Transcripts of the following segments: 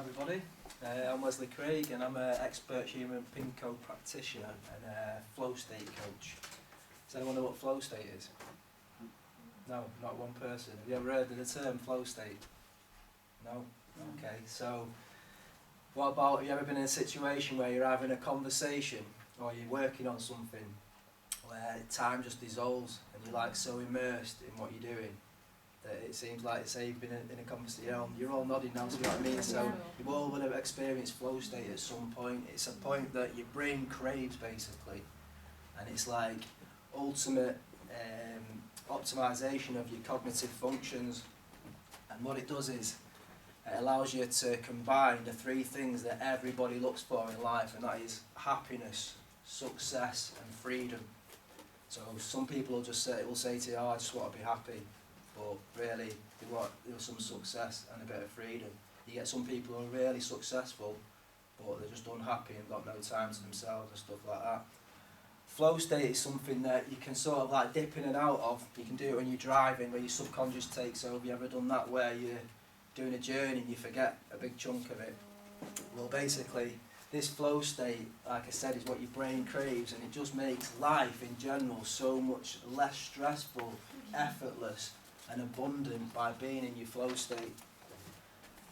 everybody. I'm Wesley Craig and I'm an expert human PINCO practitioner and a flow state coach. Does anyone know what flow state is? No, not one person. Have you ever heard of the term flow state? No? Okay, so what about, have you ever been in a situation where you're having a conversation or you're working on something where time just dissolves and you're like so immersed in what you're doing that it seems like, say you've been in a conversation, you're all nodding now, see what I mean? So you've all would have experienced flow state at some point. It's a point that your brain craves basically, and it's like ultimate optimization of your cognitive functions. And what it does is it allows you to combine the three things that everybody looks for in life, and that is happiness, success and freedom. So some people will say to you, oh, I just want to be happy. But really, they want some success and a bit of freedom. You get some people who are really successful, but they're just unhappy and got no time to themselves and stuff like that. Flow state is something that you can sort of like dip in and out of. You can do it when you're driving, where your subconscious takes over. You ever done that where you're doing a journey and you forget a big chunk of it? Well, basically, this flow state, like I said, is what your brain craves, and it just makes life in general so much less stressful, effortless, and abundant by being in your flow state.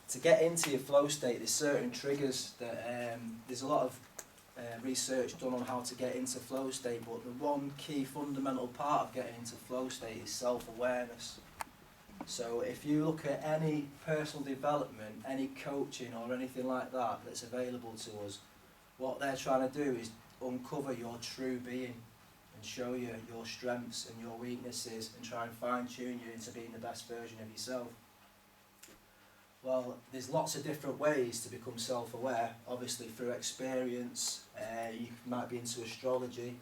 To get into your flow state, there's certain triggers that there's a lot of research done on how to get into flow state, but the one key fundamental part of getting into flow state is self-awareness. So if you look at any personal development, any coaching or anything like that that's available to us, what they're trying to do is uncover your true being, show you your strengths and your weaknesses and try and fine-tune you into being the best version of yourself. Well, there's lots of different ways to become self-aware, obviously through experience. You might be into astrology,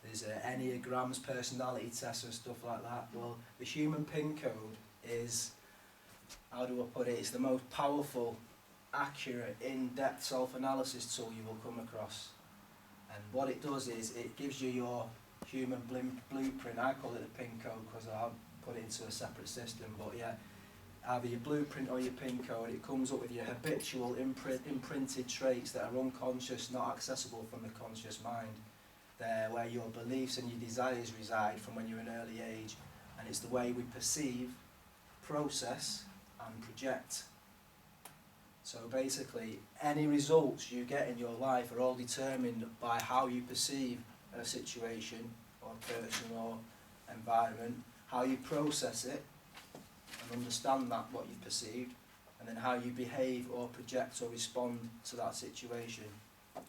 there's enneagrams, personality tests and stuff like that. Well, the human PIN code is, how do I put it, it's the most powerful, accurate, in-depth self-analysis tool you will come across. And what it does is it gives you your human blueprint. I call it a PIN code because I'll put it into a separate system, but yeah, either your blueprint or your PIN code, it comes up with your habitual imprinted traits that are unconscious, not accessible from the conscious mind. They're where your beliefs and your desires reside from when you're an early age, and it's the way we perceive, process and project. So basically, any results you get in your life are all determined by how you perceive a situation or person or environment, how you process it and understand that what you've perceived, and then how you behave or project or respond to that situation.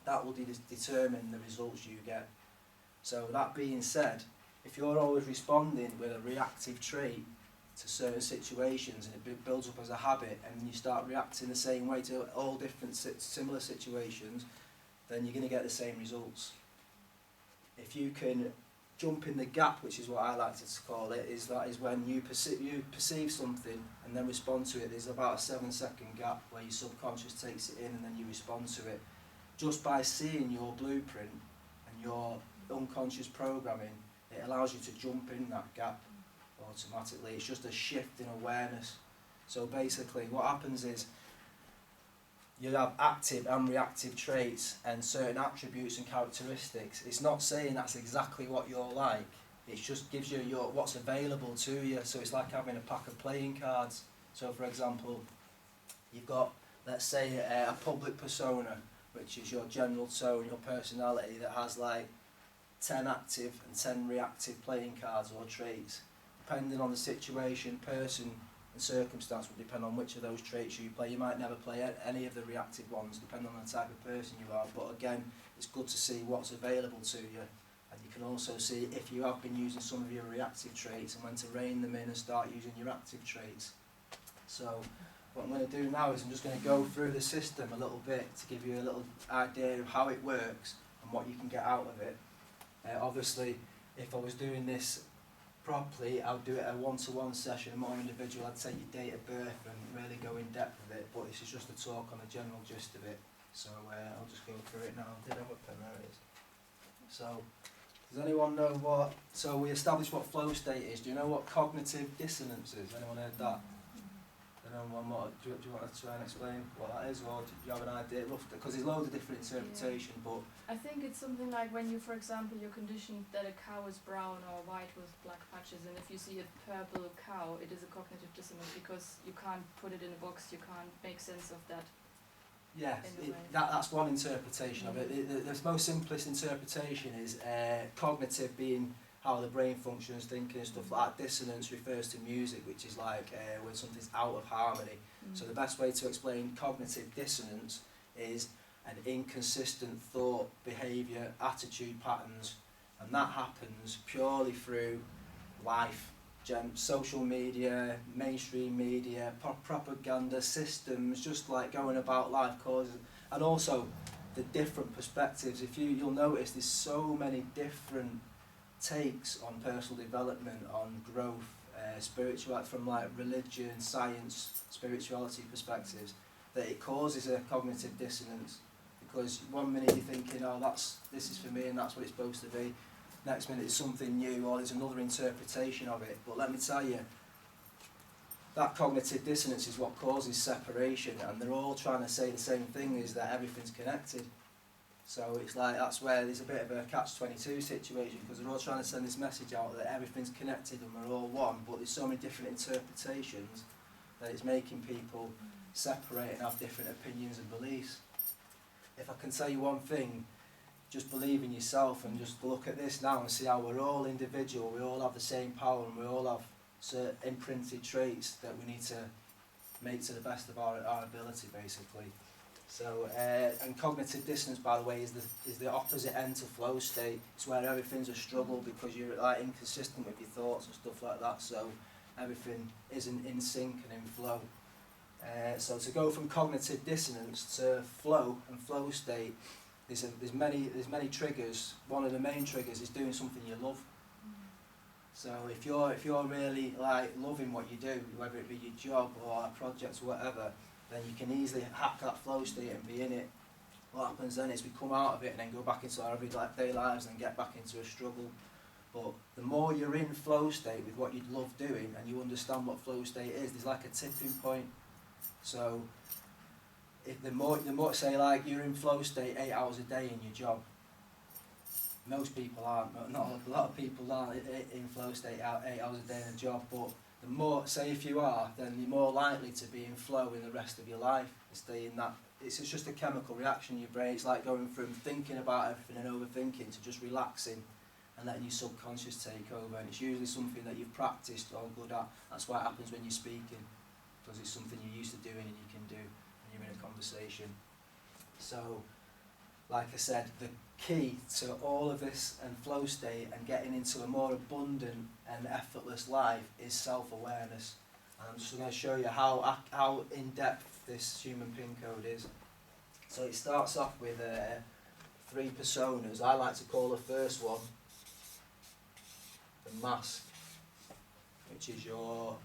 That will determine the results you get. So that being said, if you're always responding with a reactive trait to certain situations and it builds up as a habit, and you start reacting the same way to all different similar situations, then you're going to get the same results. If you can jump in the gap, which is what I like to call it, is when you perceive something and then respond to it. There's about a 7-second gap where your subconscious takes it in and then you respond to it. Just by seeing your blueprint and your unconscious programming, it allows you to jump in that gap automatically. It's just a shift in awareness. So basically what happens is you have active and reactive traits and certain attributes and characteristics. It's not saying that's exactly what you're like, it just gives you what's available to you. So it's like having a pack of playing cards. So for example, you've got, let's say, a public persona, which is your general tone, your personality, that has like 10 active and 10 reactive playing cards or traits. Depending on the situation, person and circumstance will depend on which of those traits you play. You might never play any of the reactive ones, depending on the type of person you are. But again, it's good to see what's available to you. And you can also see if you have been using some of your reactive traits and when to rein them in and start using your active traits. So what I'm going to do now is I'm just going to go through the system a little bit to give you a little idea of how it works and what you can get out of it. Obviously, if I was doing this properly, I'll do it a one-to-one session, more individual. I'd take your date of birth and really go in depth with it, but this is just a talk on the general gist of it. So I'll just go through it now. I did have a pen, there it is. So, does anyone know what, so we established what flow state is. Do you know what cognitive dissonance is? Anyone heard that? Don't know one more. Do you want to try and explain what that is, or do you have an idea? Because there's loads of different interpretation, but I think it's something like when you, for example, you're conditioned that a cow is brown or white with black patches, and if you see a purple cow, it is a cognitive dissonance because you can't put it in a box, you can't make sense of that. yeah, that's one interpretation of it. The most simplest interpretation is cognitive being how the brain functions, thinking and stuff like that. Dissonance refers to music, which is like when something's out of harmony. So the best way to explain cognitive dissonance is an inconsistent thought, behaviour, attitude patterns, and that happens purely through life, social media, mainstream media, propaganda systems, just like going about life causes, and also the different perspectives. You'll notice there's so many different takes on personal development, on growth, spirituality, from like religion, science, spirituality perspectives, that it causes a cognitive dissonance, because one minute you're thinking, oh, this is for me and that's what it's supposed to be, next minute it's something new or there's another interpretation of it. But let me tell you, that cognitive dissonance is what causes separation, and they're all trying to say the same thing, is that everything's connected. So it's like, that's where there's a bit of a catch-22 situation, because they're all trying to send this message out that everything's connected and we're all one, but there's so many different interpretations that it's making people separate and have different opinions and beliefs. If I can tell you one thing, just believe in yourself and just look at this now and see how we're all individual, we all have the same power, and we all have certain imprinted traits that we need to make to the best of our ability, basically. So, and cognitive dissonance, by the way, is the opposite end to flow state. It's where everything's a struggle because you're like inconsistent with your thoughts and stuff like that. So everything isn't in sync and in flow. So to go from cognitive dissonance to flow and flow state, there's many triggers. One of the main triggers is doing something you love. So if you're really like loving what you do, whether it be your job or a project or whatever, then you can easily hack that flow state and be in it. What happens then is we come out of it and then go back into our everyday lives and get back into a struggle. But the more you're in flow state with what you love doing and you understand what flow state is, there's like a tipping point. So if the more say like you're in flow state 8 hours a day in your job, most people aren't, not a lot of people aren't in flow state 8 hours a day in a job, but the more, say if you are, then you're more likely to be in flow in the rest of your life and stay in that. It's just a chemical reaction in your brain. It's like going from thinking about everything and overthinking to just relaxing and letting your subconscious take over. And it's usually something that you've practiced or good at. That's why it happens when you're speaking, because it's something you're used to doing and you can do when you're in a conversation. So, like I said, the key to all of this and flow state and getting into a more abundant and effortless life is self-awareness. And I'm just going to show you how in-depth this human pin code is. So it starts off with 3 personas. I like to call the first one the mask, which is your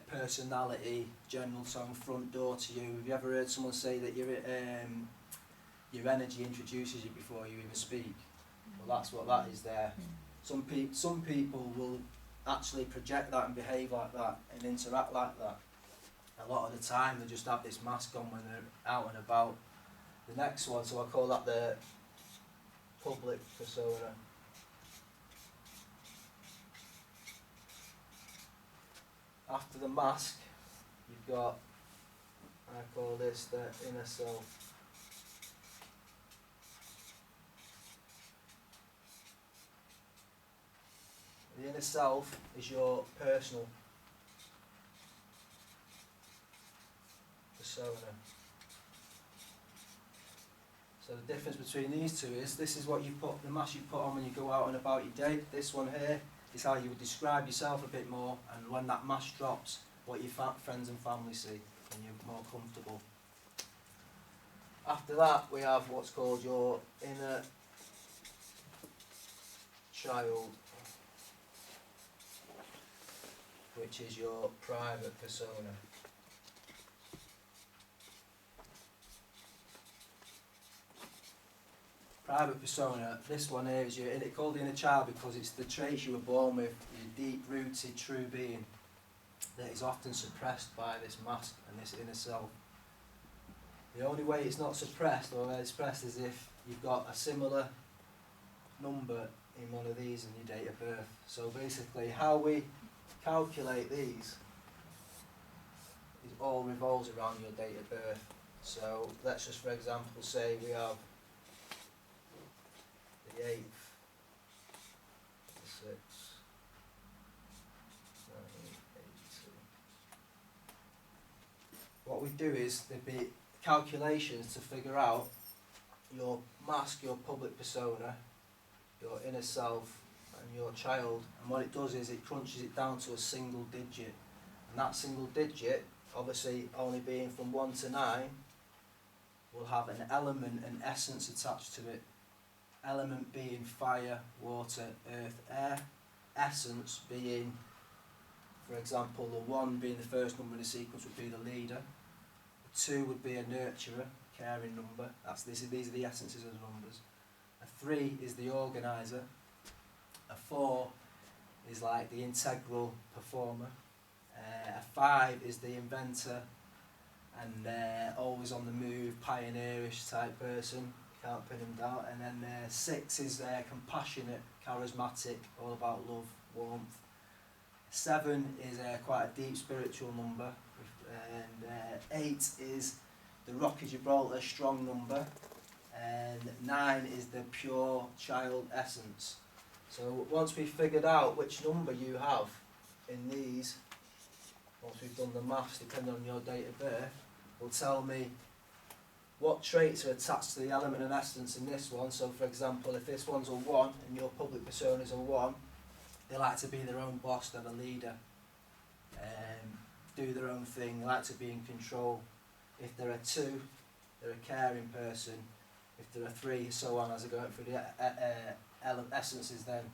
personality, general tone, front door to you. Have you ever heard someone say that your energy introduces you before you even speak? Well, that's what that is there. Some people will actually project that and behave like that and interact like that. A lot of the time they just have this mask on when they're out and about. The next one, so I call that the public persona. After the mask, you've got, I call this the inner self. The inner self is your personal persona. So the difference between these two is, this is what you put, the mask you put on when you go out and about your day. This one here is how you would describe yourself a bit more, and when that mask drops, what your friends and family see, and you're more comfortable. After that, we have what's called your inner child, which is your private persona. Private persona, this one here is it's called the inner child because it's the traits you were born with, your deep-rooted true being. that is often suppressed by this mask and this inner self. The only way it's not suppressed or expressed is if you've got a similar number in one of these in your date of birth. So basically how we calculate these is all revolves around your date of birth. So let's just for example say we have the 8th, the 6th, 1982. What we do is there'd be calculations to figure out your mask, your public persona, your inner self and your child, and what it does is it crunches it down to a single digit, and that single digit, obviously only being from 1 to 9, will have an element and essence attached to it. Element being fire, water, earth, air. Essence being, for example, the 1 being the first number in the sequence would be the leader. The 2 would be a nurturer, caring number. These are the essences of the numbers. A 3 is the organizer. A 4 is like the integral performer. A 5 is the inventor and always on the move, pioneerish type person. Can't pin him down. And then 6 is compassionate, charismatic, all about love, warmth. 7 is quite a deep spiritual number. And 8 is the Rocky Gibraltar, strong number. And 9 is the pure child essence. So once we've figured out which number you have in these, once we've done the maths depending on your date of birth, will tell me what traits are attached to the element and essence in this one. So for example, if this one's a 1 and your public persona is a 1, they like to be their own boss, they're a leader, do their own thing, they like to be in control. If they're a 2, they're a caring person. If they're a 3, so on as they're going through the essences then.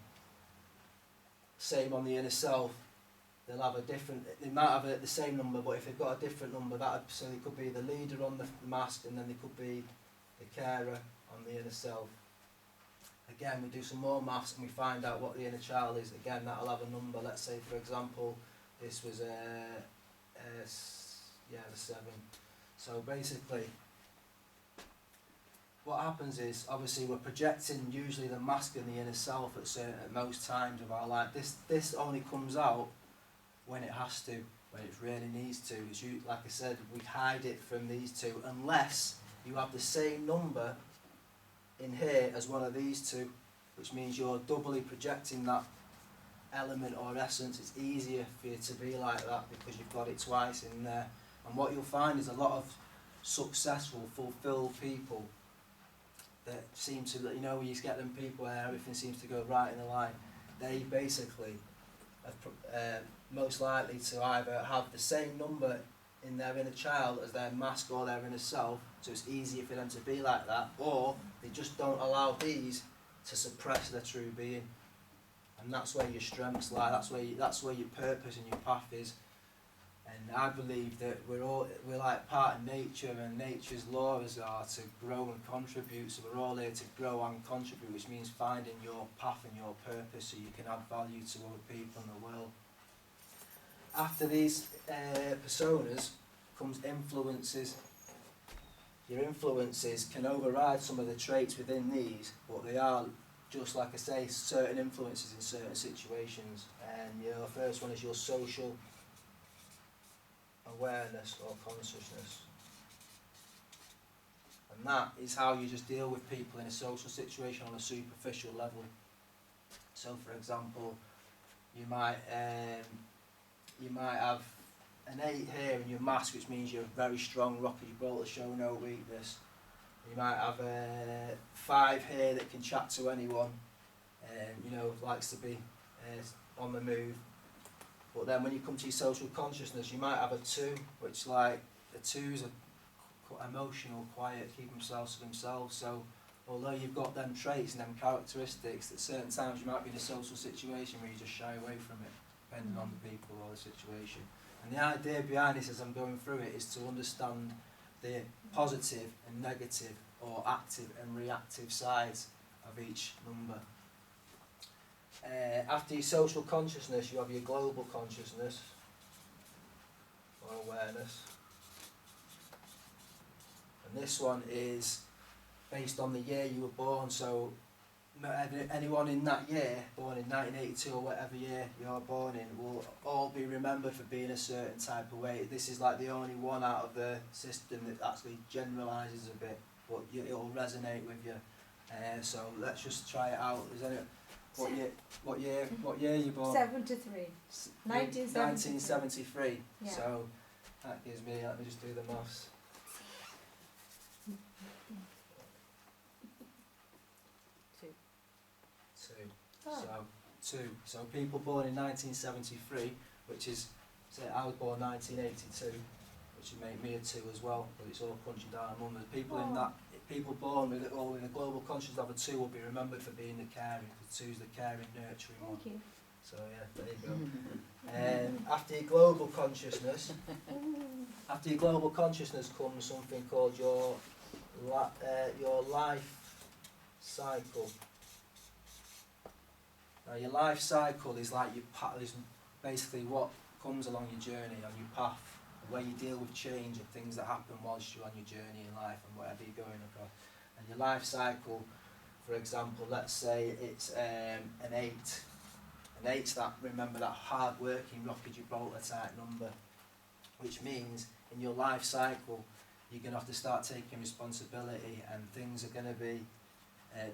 Same on the inner self. They'll have a different, they might have the same number, but if they've got a different number, so they could be the leader on the mask and then they could be the carer on the inner self. Again, we do some more maths and we find out what the inner child is. Again, that'll have a number. Let's say, for example, this was the 7. So basically, what happens is, obviously, we're projecting usually the mask and the inner self at most times of our life. This only comes out when it has to, when it really needs to. Like I said, we hide it from these two unless you have the same number in here as one of these two, which means you're doubly projecting that element or essence. It's easier for you to be like that because you've got it twice in there. And what you'll find is a lot of successful, fulfilled people that seem to, you know, you get them people where everything seems to go right in the line. They basically are most likely to either have the same number in their inner child as their mask or their inner self, so it's easier for them to be like that, or they just don't allow these to suppress their true being. And that's where your strengths lie, that's where your purpose and your path is. And I believe that we're like part of nature, and nature's laws are to grow and contribute, so we're all here to grow and contribute, which means finding your path and your purpose so you can add value to other people in the world. After these personas comes influences. Your influences can override some of the traits within these, but they are, just like I say, certain influences in certain situations. And your first one is your social awareness or consciousness. And that is how you just deal with people in a social situation on a superficial level. So for example, you might have an 8 here in your mask, which means you're very strong, Rocky Gibraltar, show no weakness. You might have a 5 here that can chat to anyone, you know, likes to be on the move. But then when you come to your social consciousness, you might have a 2, which like, the 2s are emotional, quiet, keep themselves to themselves. So although you've got them traits and them characteristics, at certain times you might be in a social situation where you just shy away from it, depending on the people or the situation. And the idea behind this as I'm going through it is to understand the positive and negative, or active and reactive sides of each number. After your social consciousness, you have your global consciousness. awareness. And this one is based on the year you were born, so anyone in that year, born in 1982 or whatever year you're born in, will all be remembered for being a certain type of way. This is like the only one out of the system that actually generalises a bit, but it'll resonate with you. So let's just try it out. Is any, what year are you born? 73. 1973. Yeah. So that gives me, let me just do the maths. Two. Oh. So people born in 1973, which is, say I was born 1982, which would make me a 2 as well, but it's all crunching down on numbers. People in that, people born with it all in a global consciousness of a 2 will be remembered for being the caring, because 2 is the caring, nurturing one. Thank you. So yeah, there you go. After your global consciousness, comes something called your life cycle. Now your life cycle is like your is basically what comes along your journey, on your path, where you deal with change and things that happen whilst you're on your journey in life and whatever you're going across. And your life cycle, for example, let's say it's an 8. An 8's that, remember, that hard working Rocky Gibraltar type number, which means in your life cycle you're going to have to start taking responsibility, and things are going to be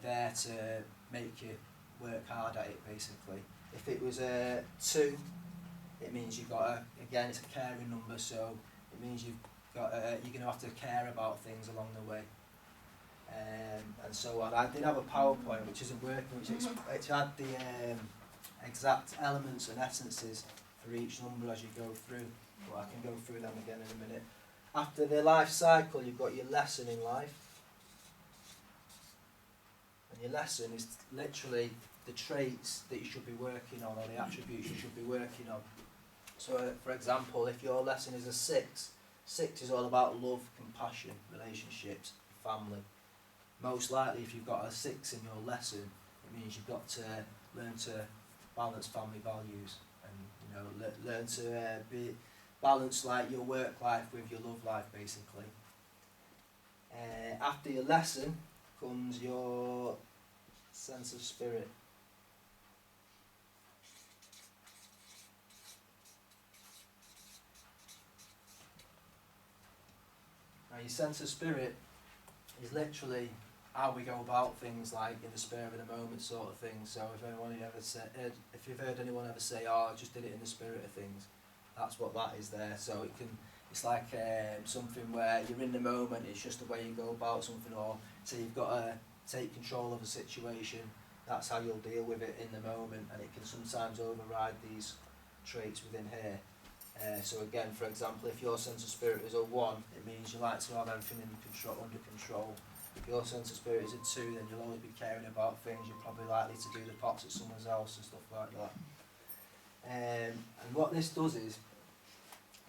there to make you work hard at it, basically. If it was a 2, it means you've got again, it's a caring number, so it means you've got you're going to have to care about things along the way, and so on. I did have a PowerPoint which isn't working, which had the exact elements and essences for each number as you go through, but I can go through them again in a minute. After the life cycle, you've got your lesson in life. And your lesson is literally the traits that you should be working on, or the attributes you should be working on. So, for example, if your lesson is a 6, 6 is all about love, compassion, relationships, family. Most likely, if you've got a 6 in your lesson, it means you've got to learn to balance family values, and learn to be balance like your work life with your love life, basically. After your lesson comes your sense of spirit. Now your sense of spirit is literally how we go about things, like in the spur of the moment sort of thing. So if you've heard anyone ever say, "Oh, I just did it in the spirit of things," that's what that is there. So it's like something where you're in the moment. It's just the way you go about something, or so you've got to take control of a situation. That's how you'll deal with it in the moment, and it can sometimes override these traits within here. So again, for example, if your sense of spirit is a 1, it means you like to have everything under control. If your sense of spirit is a 2, then you'll always be caring about things. You're probably likely to do the pots at someone else and stuff like that. And what this does is,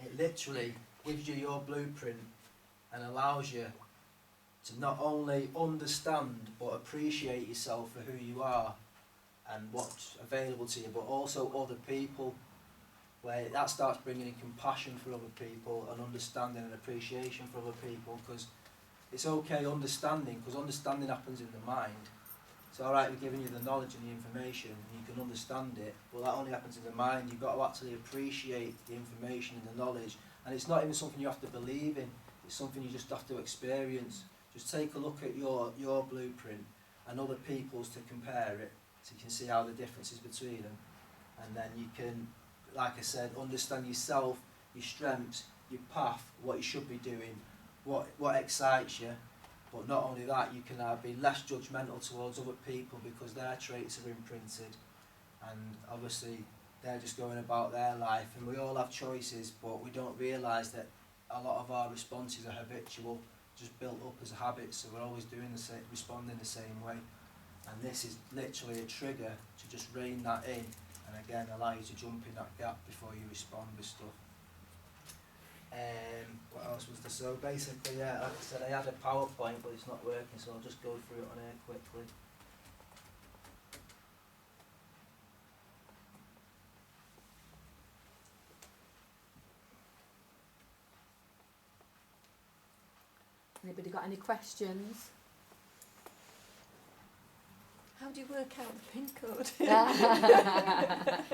it literally gives you your blueprint and allows you to not only understand but appreciate yourself for who you are and what's available to you, but also other people, where that starts bringing in compassion for other people and understanding and appreciation for other people, because it's okay understanding, because understanding happens in the mind. It's alright with giving you the knowledge and the information and you can understand it, but that only happens in the mind. You've got to actually appreciate the information and the knowledge, and it's not even something you have to believe in, it's something you just have to experience. Just take a look at your blueprint and other people's to compare it, so you can see how the difference is between them, and then you can, like I said, understand yourself, your strengths, your path, what you should be doing, what excites you. But not only that, you can be less judgmental towards other people because their traits are imprinted, and obviously they're just going about their life, and we all have choices, but we don't realise that a lot of our responses are habitual, just built up as habits, so we're always doing the same, responding the same way. And this is literally a trigger to just rein that in, and again allow you to jump in that gap before you respond with stuff. What else was there? So basically, yeah, like I said, I had a PowerPoint, but it's not working, so I'll just go through it on here quickly. Anybody got any questions? How do you work out the pin code?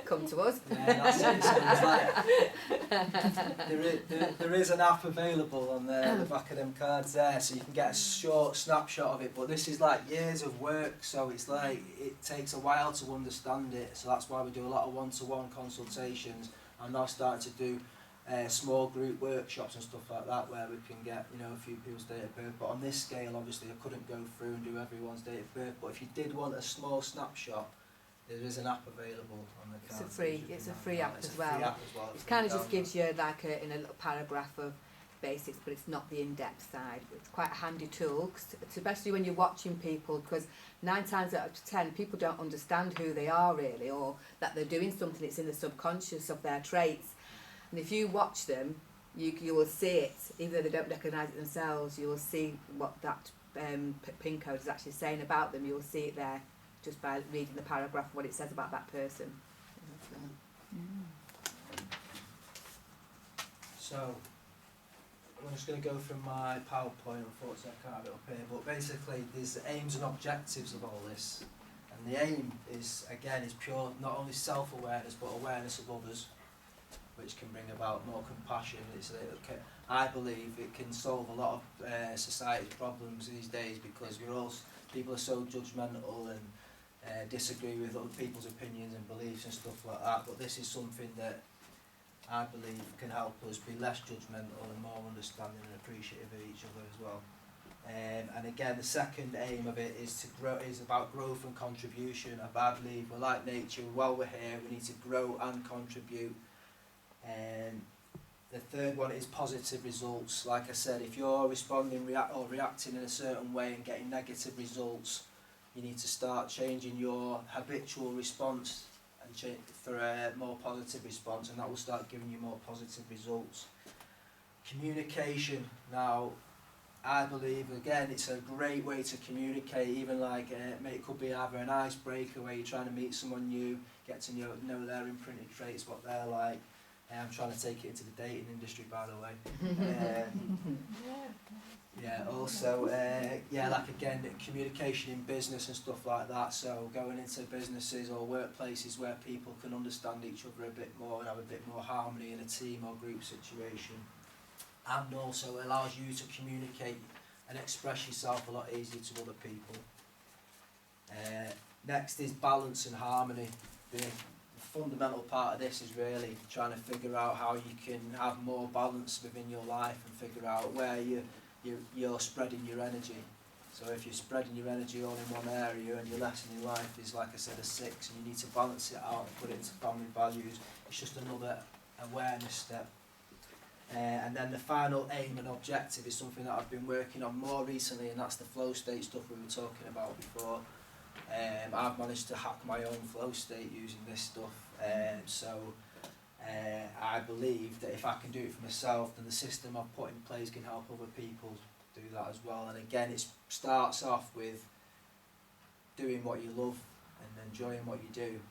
Come to us. Yeah, that's it. So it's like, there is an app available on the back of them cards there, so you can get a short snapshot of it. But this is like years of work, so it's like it takes a while to understand it. So that's why we do a lot of one-to-one consultations. I'm now starting to do small group workshops and stuff like that, where we can get, you know, a few people's date of birth. But on this scale, obviously, I couldn't go through and do everyone's date of birth. But if you did want a small snapshot, there is an app available on the It's card. a free app as well. It kind of just gives you like in a little paragraph of basics, but it's not the in-depth side. It's quite a handy tool, especially when you're watching people, because 9 times out of 10 people don't understand who they are really, or that they're doing something that's in the subconscious of their traits. And if you watch them, you will see it, even though they don't recognise it themselves. You will see what that pin code is actually saying about them. You will see it there just by reading the paragraph of what it says about that person. So, I'm just going to go through my PowerPoint. Unfortunately, I can't have it up here. But basically, there's aims and objectives of all this. And the aim is, again, is pure, not only self-awareness, but awareness of others, which can bring about more compassion. I believe it can solve a lot of society's problems these days, because people are so judgmental and disagree with other people's opinions and beliefs and stuff like that. But this is something that I believe can help us be less judgmental and more understanding and appreciative of each other as well. And again, the second aim of it is about growth and contribution. I believe we're like nature. While we're here, we need to grow and contribute. The third one is positive results. Like I said, if you're reacting in a certain way and getting negative results, you need to start changing your habitual response and for a more positive response, and that will start giving you more positive results. Communication. Now, I believe, again, it's a great way to communicate. Even like it could be either an icebreaker where you're trying to meet someone new, get to know their imprinted traits, what they're like. I'm trying to take it into the dating industry, by the way. Also, like again, communication in business and stuff like that. So going into businesses or workplaces where people can understand each other a bit more and have a bit more harmony in a team or group situation. And also allows you to communicate and express yourself a lot easier to other people. Next is balance and harmony. The fundamental part of this is really trying to figure out how you can have more balance within your life and figure out where you're spreading your energy. So if you're spreading your energy all in one area and your lesson in life is, like I said, a 6, and you need to balance it out and put it into family values, it's just another awareness step. And then the final aim and objective is something that I've been working on more recently, and that's the flow state stuff we were talking about before. I've managed to hack my own flow state using this stuff, I believe that if I can do it for myself, then the system I've put in place can help other people do that as well. And again, it starts off with doing what you love and enjoying what you do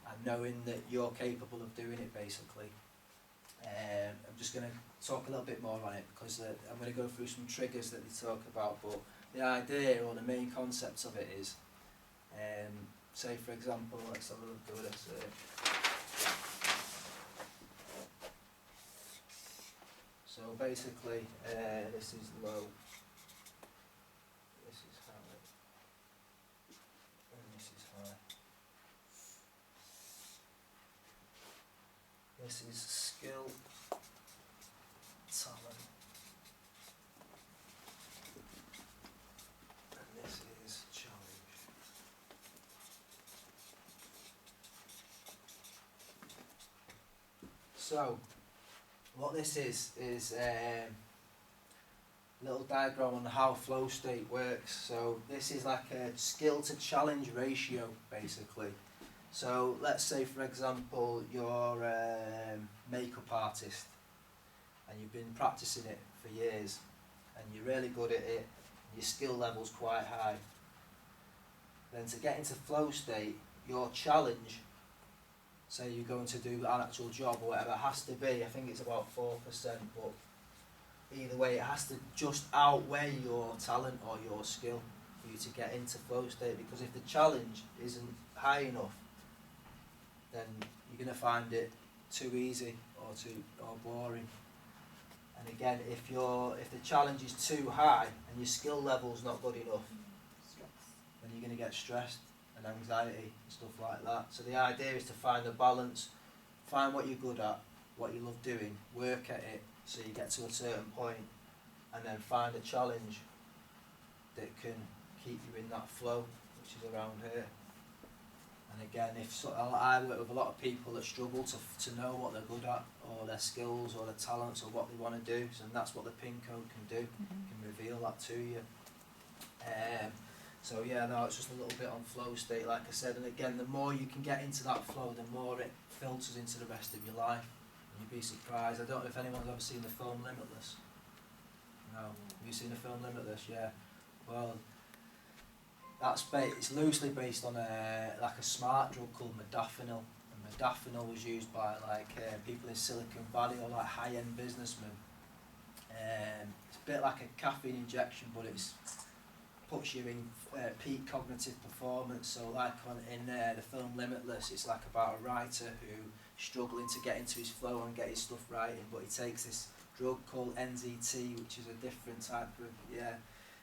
and knowing that you're capable of doing it, basically. I'm just going to talk a little bit more on it, because I'm going to go through some triggers that they talk about, but the idea or the main concept of it is, say for example, let's have a look at this. So basically, this is low, this is high, and this is high. This is skill, talent, and this is challenge. So, what this is a little diagram on how flow state works. So this is like a skill to challenge ratio, basically. So let's say, for example, you're a makeup artist and you've been practicing it for years and you're really good at it, your skill level's quite high. Then to get into flow state, your challenge, say you're going to do an actual job or whatever, has to be, I think it's about 4%, but 4% of your skill level. So if you're 4% challenge, then your challenge, say you're going to do an actual job or whatever, has to be, I think it's about 4%, but 4% of your skill level. So either way, it has to just outweigh your talent or your skill for you to get into flow state, because if the challenge isn't high enough, then you're going to find it too easy or boring. And again, if the challenge is too high and your skill level's not good enough, then you're going to get stressed and anxiety and stuff like that. So the idea is to find a balance, find what you're good at, what you love doing, work at it so you get to a certain point, and then find a challenge that can keep you in that flow, which is around here. And again, I work with a lot of people that struggle to know what they're good at, or their skills, or their talents, or what they want to do, so that's what the pin code can do, can reveal that to you. So yeah, no, it's just a little bit on flow state, like I said, and again, the more you can get into that flow, the more it filters into the rest of your life. And you'd be surprised. I don't know if anyone's ever seen the film Limitless. No, have you seen the film Limitless? Yeah. Well, it's loosely based on a smart drug called modafinil, and modafinil was used by people in Silicon Valley, or like high-end businessmen. It's a bit like a caffeine injection, but it's puts you in peak cognitive performance. So in the film Limitless, it's like about a writer who's struggling to get into his flow and get his stuff writing, but he takes this drug called NZT, which is a different type of,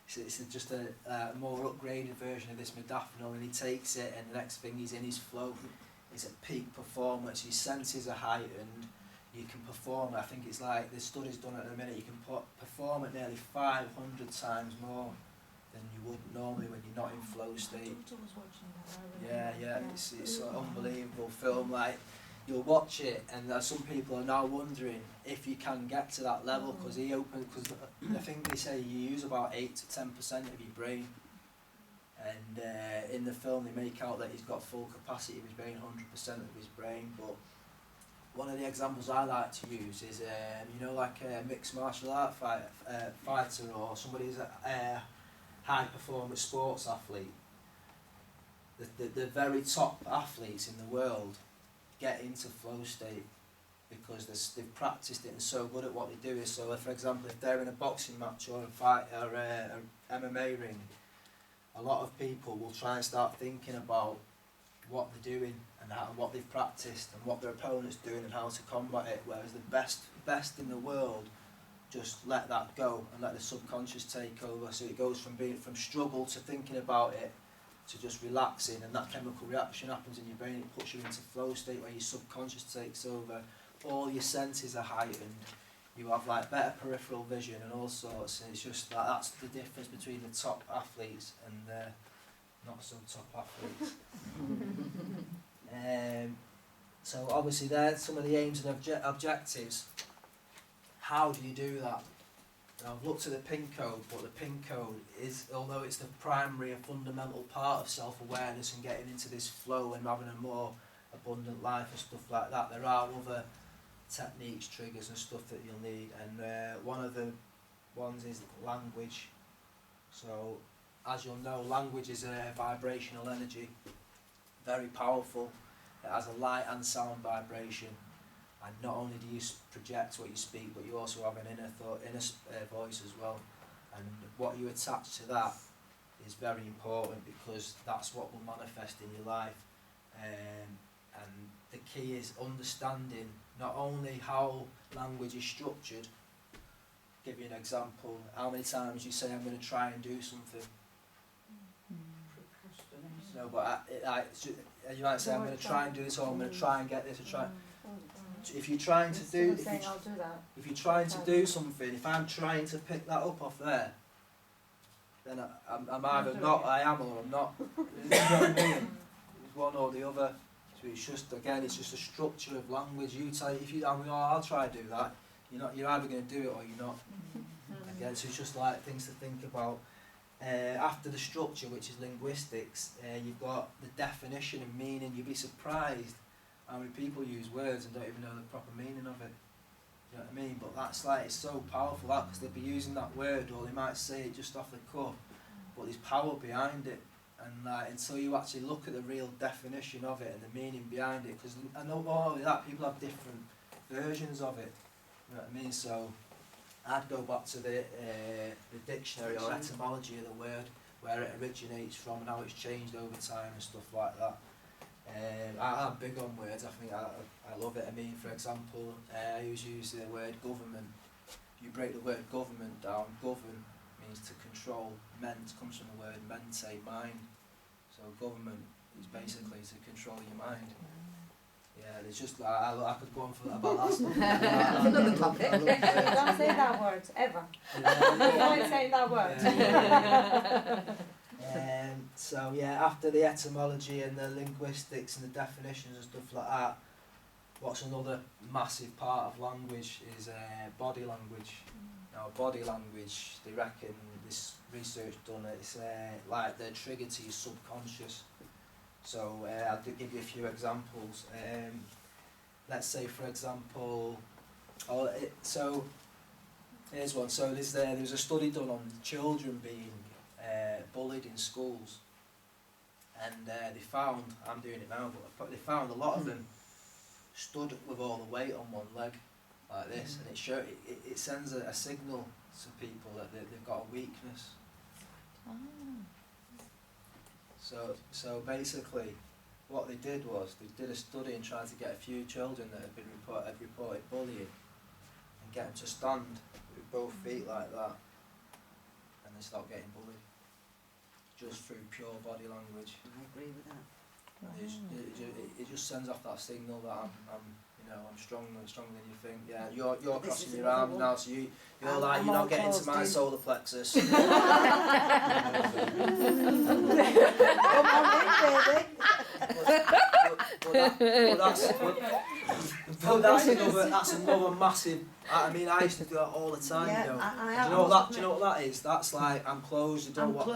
it's just a more upgraded version of this modafinil, and he takes it, and the next thing he's in his flow, he's at peak performance, his senses are heightened, you can perform, I think it's like, the study's done at the minute, you can perform at nearly 500 times more than you would normally when you're not in flow state. Yeah, it's an unbelievable film. Like, you'll watch it, and some people are now wondering if you can get to that level, because I think they say you use about 8 to 10% of your brain, and in the film they make out that he's got full capacity of his brain, 100% of his brain. But one of the examples I like to use is like a mixed martial art fighter, or somebody who's a high performance sports athlete. The very top athletes in the world get into flow state because they've practiced it and so good at what they do. So for example, if they're in a boxing match or a fight or a MMA ring, a lot of people will try and start thinking about what they're doing and what they've practiced and what their opponent's doing and how to combat it, whereas the best in the world just let that go and let the subconscious take over. So it goes from struggle to thinking about it to just relaxing, and that chemical reaction happens in your brain. It puts you into flow state where your subconscious takes over. All your senses are heightened. You have like better peripheral vision and all sorts. And it's just that's the difference between the top athletes and the not so top athletes. So obviously there's some of the aims and objectives. How do you do that? Now, I've looked at the pin code, but the pin code is, although it's the primary and fundamental part of self-awareness and getting into this flow and having a more abundant life and stuff like that, there are other techniques, triggers and stuff that you'll need, and one of the ones is language. So, as you'll know, language is a vibrational energy, very powerful. It has a light and sound vibration. And not only do you project what you speak, but you also have an inner voice as well. And what you attach to that is very important, because that's what will manifest in your life. And the key is understanding not only how language is structured. Give you an example. How many times you say, I'm going to try and do something? No, but you might say, I'm going to try and do this, or I'm going to try and get this, or try. If you're trying to do, if you're trying to do something, if I'm trying to pick that up off there, then I'm either not, I am, or I'm not. You know what I mean? It's one or the other. So it's just, again, it's just a structure of language. You tell, I'll try to do that. You're either going to do it or you're not. Again, so it's just like things to think about. After the structure, which is linguistics, you've got the definition and meaning. You'd be surprised how many people use words and don't even know the proper meaning of it. You know what I mean? But that's like, it's so powerful, that, because they'd be using that word, or they might say it just off the cuff, but there's power behind it. And until you actually look at the real definition of it and the meaning behind it, because I know not only that, people have different versions of it. You know what I mean? So, I'd go back to the dictionary or etymology of the word, where it originates from and how it's changed over time and stuff like that. I'm big on words. I think I love it. I mean, for example, I always use the word government. If you break the word government down, govern means to control. Ment comes from the word mente, mind. So government is basically to control your mind. Yeah, it's just like I could go on for about that stuff. That's another topic. Don't say that word, ever. Don't say that word. So yeah, after the etymology and the linguistics and the definitions and stuff like that, what's another massive part of language is body language. Now body language, they reckon, this research done, it's like the trigger to your subconscious. So I'll give you a few examples. Let's say, for example, so here's one. So there was a study done on children being bullied in schools, and they found, I'm doing it now, but they found a lot of them stood with all the weight on one leg, like this, and it sends a signal to people that they've got a weakness. So basically, what they did was they did a study and tried to get a few children that had been reported bullying, and get them to stand with both feet like that, and they stopped getting bullied, just through pure body language. I agree with that. It just sends off that signal that I'm stronger than you think. Yeah, you're crossing your arms now, so you're not getting to my solar plexus. But that's another massive. I mean, I used to do that all the time. Yeah, you know. I Do you know what that is? That's like, I'm closed. I don't want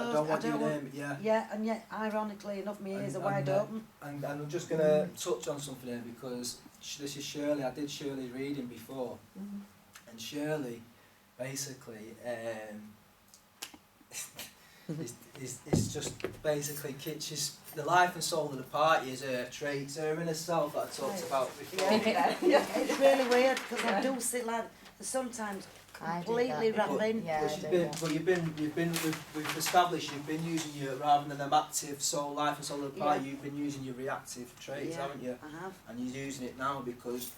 you to hear me. Yeah. Yeah, and yet, ironically enough, my ears are wide open. And I'm just gonna touch on something here, because this is Shirley. I did Shirley's reading before, and Shirley, basically, it's just basically she's the life and soul of the party is her traits, her inner self that I talked about before. Yeah, it's really weird, because I do sit like sometimes completely rattling. We've established you've been using your, rather than them active soul, life and soul of the party, you've been using your reactive traits, haven't you? I have. And you're using it now because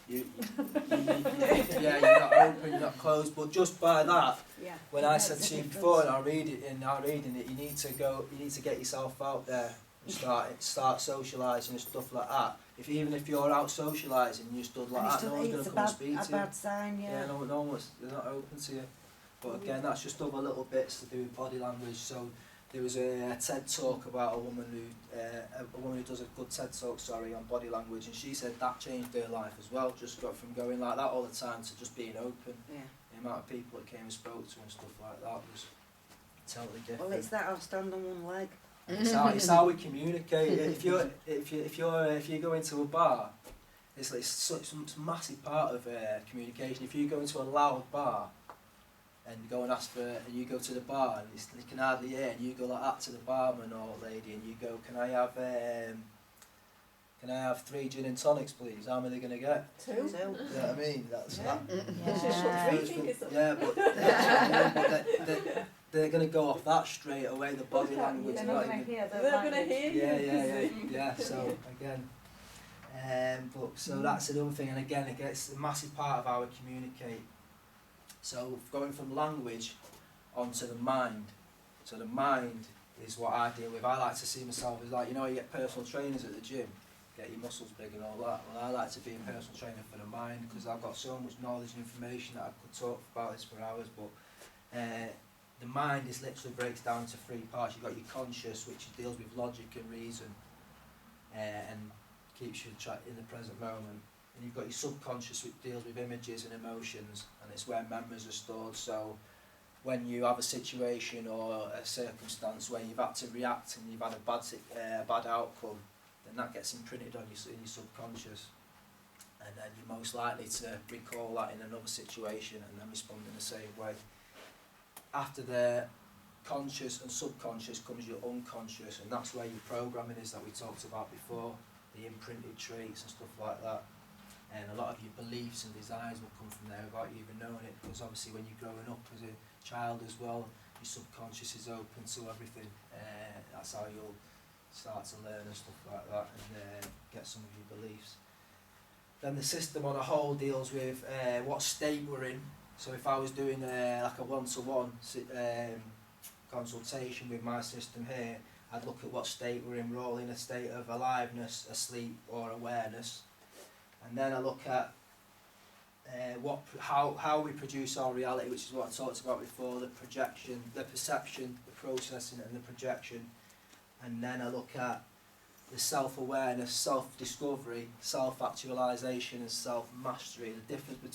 you're not open, you're not closed. But just by that, when I said to you before, and I read it, you need to get yourself out there and start socialising and stuff like that. Even if you're out socialising and you stood like that, no one's going to come and speak to you. It's a bad sign, yeah. No one's, they're not open to you. But again, that's just other little bits to do with body language. So there was a TED talk about a woman who does a good TED talk, on body language, and she said that changed her life as well. Just got from going like that all the time to just being open. Yeah. The amount of people that came and spoke to her and stuff like that was totally different. Well, it's that I'll stand on one leg. It's how we communicate. If you go into a bar, it's such a massive part of communication. If you go into a loud bar and go and ask for, and you go to the bar and you can hardly hear, and you go like that to the barman or lady, and you go, can I have 3 gin and tonics, please? How many are they going to get? 2. You know what I mean? That's that. They're going to go off that straight away. The body language. They're not going to hear. They're not going to hear. Yeah. So again, so that's another thing, and again, it gets a massive part of how we communicate. So going from language onto the mind. So the mind is what I deal with. I like to see myself as, like, you get personal trainers at the gym, get your muscles big and all that. Well, I like to be a personal trainer for the mind, because I've got so much knowledge and information that I could talk about this for hours. But the mind is literally breaks down into 3 parts. You've got your conscious, which deals with logic and reason, and keeps you in the present moment. And you've got your subconscious, which deals with images and emotions, and it's where memories are stored. So when you have a situation or a circumstance where you've had to react and you've had a bad outcome, then that gets imprinted on in your subconscious, and then you're most likely to recall that in another situation and then respond in the same way. After the conscious and subconscious comes your unconscious, and that's where your programming is that we talked about before, the imprinted traits and stuff like that. and a lot of your beliefs and desires will come from there without you even knowing it, because obviously when you're growing up as a child as well, your subconscious is open to everything. That's how you'll start to learn and stuff like that, and get some of your beliefs. Then the system on a whole deals with what state we're in. So if I was doing like a one-to-one consultation with my system here, I'd look at what state we're in. We're all in a state of aliveness, asleep, or awareness. And then I look at how we produce our reality, which is what I talked about before, the projection, the perception, the processing and the projection. And then I look at the self-awareness, self-discovery, self-actualisation and self-mastery, the difference